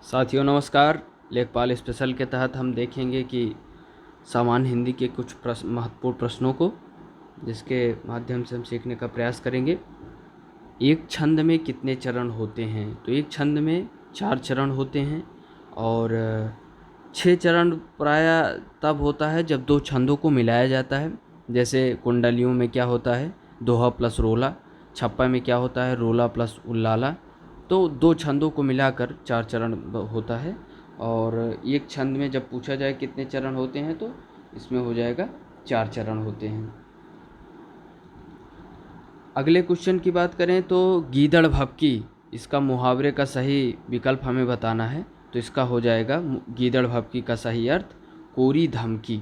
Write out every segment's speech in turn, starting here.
साथियों नमस्कार। लेखपाल स्पेशल के तहत हम देखेंगे कि सामान्य हिंदी के कुछ महत्वपूर्ण प्रश्नों को, जिसके माध्यम से हम सीखने का प्रयास करेंगे। एक छंद में कितने चरण होते हैं? तो एक छंद में 4 चरण होते हैं और 6 चरण प्रायः तब होता है जब 2 छंदों को मिलाया जाता है। जैसे कुंडलियों में क्या होता है, दोहा प्लस रोला। छप्पा में क्या होता है, रोला प्लस उल्लाला। तो 2 छंदों को मिलाकर 4 चरण होता है। और एक छंद में जब पूछा जाए कितने चरण होते हैं तो इसमें हो जाएगा 4 चरण होते हैं। अगले क्वेश्चन की बात करें तो गीदड़ भभकी, इसका मुहावरे का सही विकल्प हमें बताना है। तो इसका हो जाएगा गीदड़ भभकी का सही अर्थ कोरी धमकी।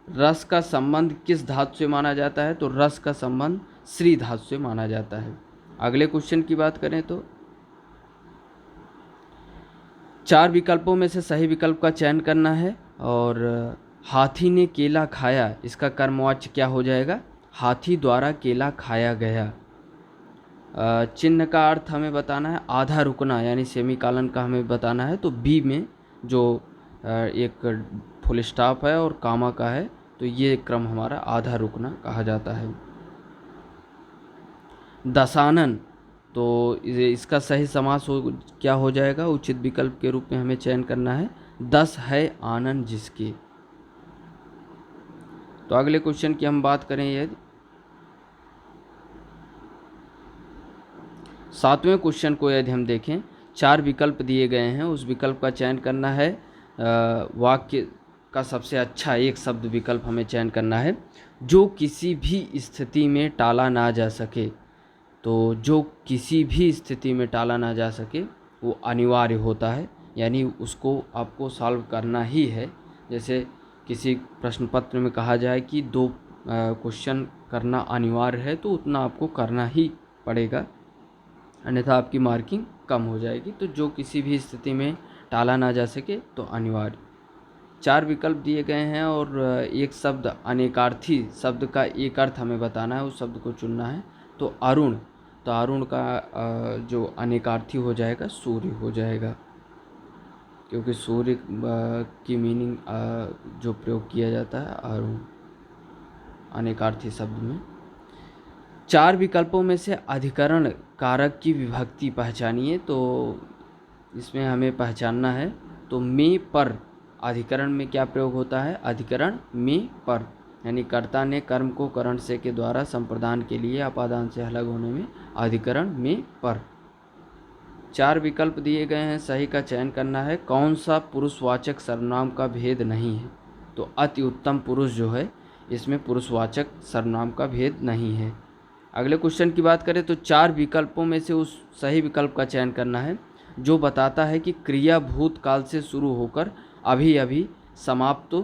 रस का संबंध किस धातु से माना जाता है? तो रस का संबंध श्री धातु से माना जाता है। अगले क्वेश्चन की बात करें तो 4 विकल्पों में से सही विकल्प का चयन करना है। और हाथी ने केला खाया, इसका कर्मवाच्य क्या हो जाएगा? हाथी द्वारा केला खाया गया। चिन्ह का अर्थ हमें बताना है, आधा रुकना यानी सेमीकालन का हमें बताना है। तो बी में जो एक फुल स्टॉप है और कामा का है, तो ये क्रम हमारा आधा रुकना कहा जाता है। दशानन, तो इसका सही समास क्या हो जाएगा? उचित विकल्प के रूप में हमें चयन करना है, 10 है आनंद जिसके। तो अगले क्वेश्चन की हम बात करें, यदि 7वें क्वेश्चन को यदि हम देखें, 4 विकल्प दिए गए हैं, उस विकल्प का चयन करना है। वाक्य का सबसे अच्छा एक शब्द विकल्प हमें चयन करना है, जो किसी भी स्थिति में टाला ना जा सके। तो जो किसी भी स्थिति में टाला ना जा सके वो अनिवार्य होता है, यानी उसको आपको सॉल्व करना ही है। जैसे किसी प्रश्न पत्र में कहा जाए कि 2 क्वेश्चन करना अनिवार्य है, तो उतना आपको करना ही पड़ेगा, अन्यथा आपकी मार्किंग कम हो जाएगी। तो जो किसी भी स्थिति में टाला ना जा सके तो अनिवार्य। 4 विकल्प दिए गए हैं और एक शब्द अनेकार्थी शब्द का एक अर्थ हमें बताना है, उस शब्द को चुनना है। तो अरुण, तो अरुण का जो अनेकार्थी हो जाएगा सूर्य हो जाएगा, क्योंकि सूर्य की मीनिंग जो प्रयोग किया जाता है अरुण अनेकार्थी शब्द में। 4 विकल्पों में से अधिकरण कारक की विभक्ति पहचानिए। तो इसमें हमें पहचानना है, तो में पर अधिकरण में क्या प्रयोग होता है? अधिकरण में पर, यानी कर्ता ने कर्म को करण से के द्वारा संप्रदान के लिए अपादान से अलग होने में अधिकरण में पर। 4 विकल्प दिए गए हैं, सही का चयन करना है। कौन सा पुरुषवाचक सर्वनाम का भेद नहीं है? तो अति उत्तम पुरुष जो है, इसमें पुरुषवाचक सर्वनाम का भेद नहीं है। अगले क्वेश्चन की बात करें तो 4 विकल्पों में से उस सही विकल्प का चयन करना है जो बताता है कि क्रिया भूतकाल से शुरू होकर अभी अभी समाप्त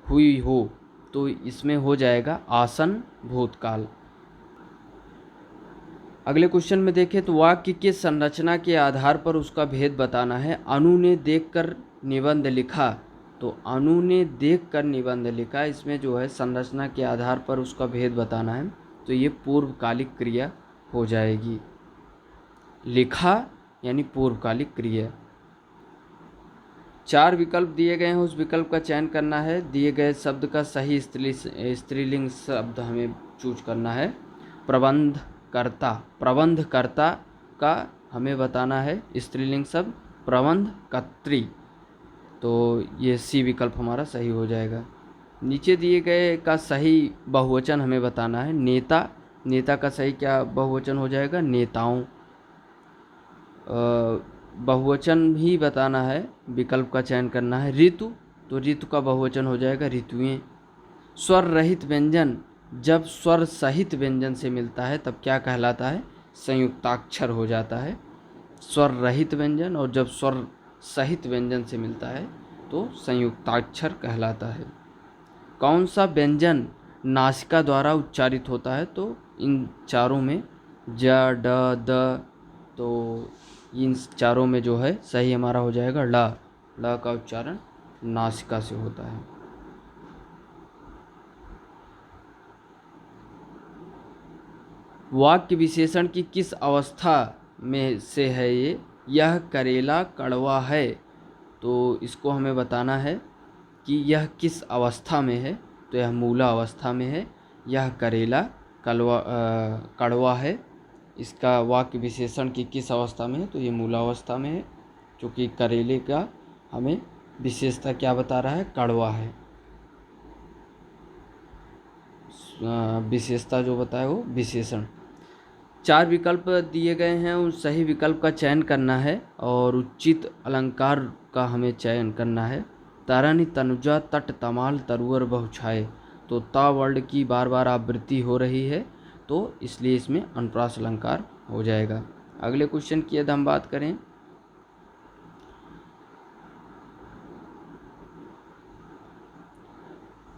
हुई हो। तो इसमें हो जाएगा आसन भूतकाल। अगले क्वेश्चन में देखें तो वाक्य की संरचना के आधार पर उसका भेद बताना है। अनु ने देखकर निबंध लिखा, तो अनु ने देखकर निबंध लिखा, इसमें जो है संरचना के आधार पर उसका भेद बताना है। तो ये पूर्वकालिक क्रिया हो जाएगी। लिखा यानी पूर्वकालिक क्रिया। 4 विकल्प दिए गए हैं, उस विकल्प का चयन करना है। दिए गए शब्द का सही स्त्रीलिंग शब्द हमें चूज करना है। प्रबंधकर्ता, प्रबंधकर्ता का हमें बताना है स्त्रीलिंग शब्द प्रबंधकर्त्री। तो ये सी विकल्प हमारा सही हो जाएगा। नीचे दिए गए का सही बहुवचन हमें बताना है। नेता, नेता का सही क्या बहुवचन हो जाएगा? नेताओं। बहुवचन ही बताना है, विकल्प का चयन करना है। ऋतु, तो ऋतु का बहुवचन हो जाएगा ऋतुएं। स्वर रहित व्यंजन जब स्वर सहित व्यंजन से मिलता है तब क्या कहलाता है? संयुक्ताक्षर हो जाता है। स्वर रहित व्यंजन और जब स्वर सहित व्यंजन से मिलता है तो संयुक्ताक्षर कहलाता है। कौन सा व्यंजन नासिका द्वारा उच्चारित होता है? तो इन चारों में ज, ड, द, तो इन चारों में जो है सही हमारा हो जाएगा ल। ल का उच्चारण नासिका से होता है। वाक्य विशेषण की किस अवस्था में से है ये? यह करेला कड़वा है, तो इसको हमें बताना है कि यह किस अवस्था में है। तो यह मूला अवस्था में है। यह करेला कड़वा है। इसका वाक्य विशेषण की किस अवस्था में है, तो ये मूला अवस्था में है, क्योंकि करेले का हमें विशेषता क्या बता रहा है, कड़वा है। विशेषता जो बताया वो विशेषण। 4 विकल्प दिए गए हैं, उन सही विकल्प का चयन करना है और उचित अलंकार का हमें चयन करना है। तारानी तनुजा तट तमाल तरुवर बहुछाए, तो ता वर्ड की बार बार आवृत्ति हो रही है, तो इसलिए इसमें अनुप्रास अलंकार हो जाएगा। अगले क्वेश्चन की यदि हम बात करें,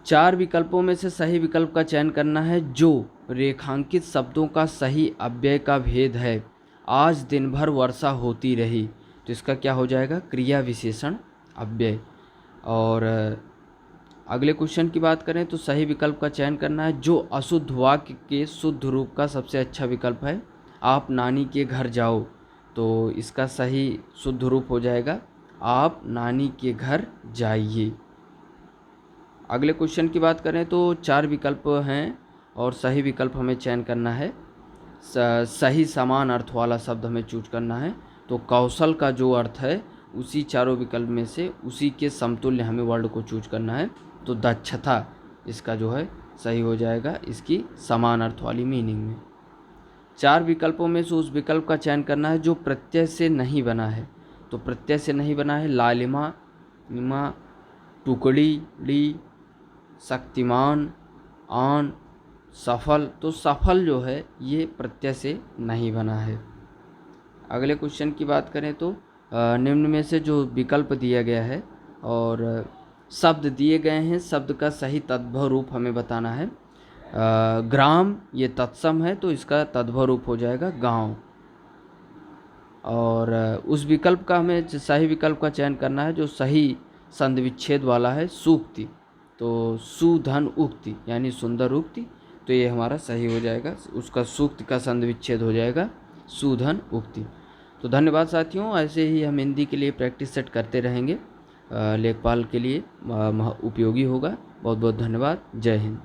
चार विकल्पों में से सही विकल्प का चयन करना है जो रेखांकित शब्दों का सही अव्यय का भेद है। आज दिन भर वर्षा होती रही, तो इसका क्या हो जाएगा, क्रिया विशेषण अव्यय। और अगले क्वेश्चन की बात करें तो सही विकल्प का चयन करना है जो अशुद्ध वाक्य के शुद्ध रूप का सबसे अच्छा विकल्प है। आप नानी के घर जाओ, तो इसका सही शुद्ध रूप हो जाएगा आप नानी के घर जाइए। अगले क्वेश्चन की बात करें तो 4 विकल्प हैं और सही विकल्प हमें चयन करना है। सही समान अर्थ वाला शब्द हमें चूज करना है। तो कौशल का जो अर्थ है उसी चारों विकल्प में से उसी के समतुल्य हमें वर्ड को चूज करना है। तो दक्षता इसका जो है सही हो जाएगा इसकी समान अर्थ वाली मीनिंग में। 4 विकल्पों में से उस विकल्प का चयन करना है जो प्रत्यय से नहीं बना है। तो प्रत्यय से नहीं बना है लालिमा, निमा, टुकड़ी, ली, शक्तिमान, आन, सफल। तो सफल जो है ये प्रत्यय से नहीं बना है। अगले क्वेश्चन की बात करें तो निम्न में से जो विकल्प दिया गया है और शब्द दिए गए हैं, शब्द का सही तद्भव रूप हमें बताना है। ग्राम ये तत्सम है, तो इसका तद्भव रूप हो जाएगा गांव। और उस विकल्प का हमें सही विकल्प का चयन करना है जो सही संधि विच्छेद वाला है, सूक्ति। तो सुधन उक्ति यानी सुंदर उक्ति, तो ये हमारा सही हो जाएगा, उसका सूक्त का संधि विच्छेद हो जाएगा सुधन उक्ति। तो धन्यवाद साथियों, ऐसे ही हम हिंदी के लिए प्रैक्टिस सेट करते रहेंगे, लेखपाल के लिए उपयोगी होगा। बहुत बहुत धन्यवाद। जय हिंद।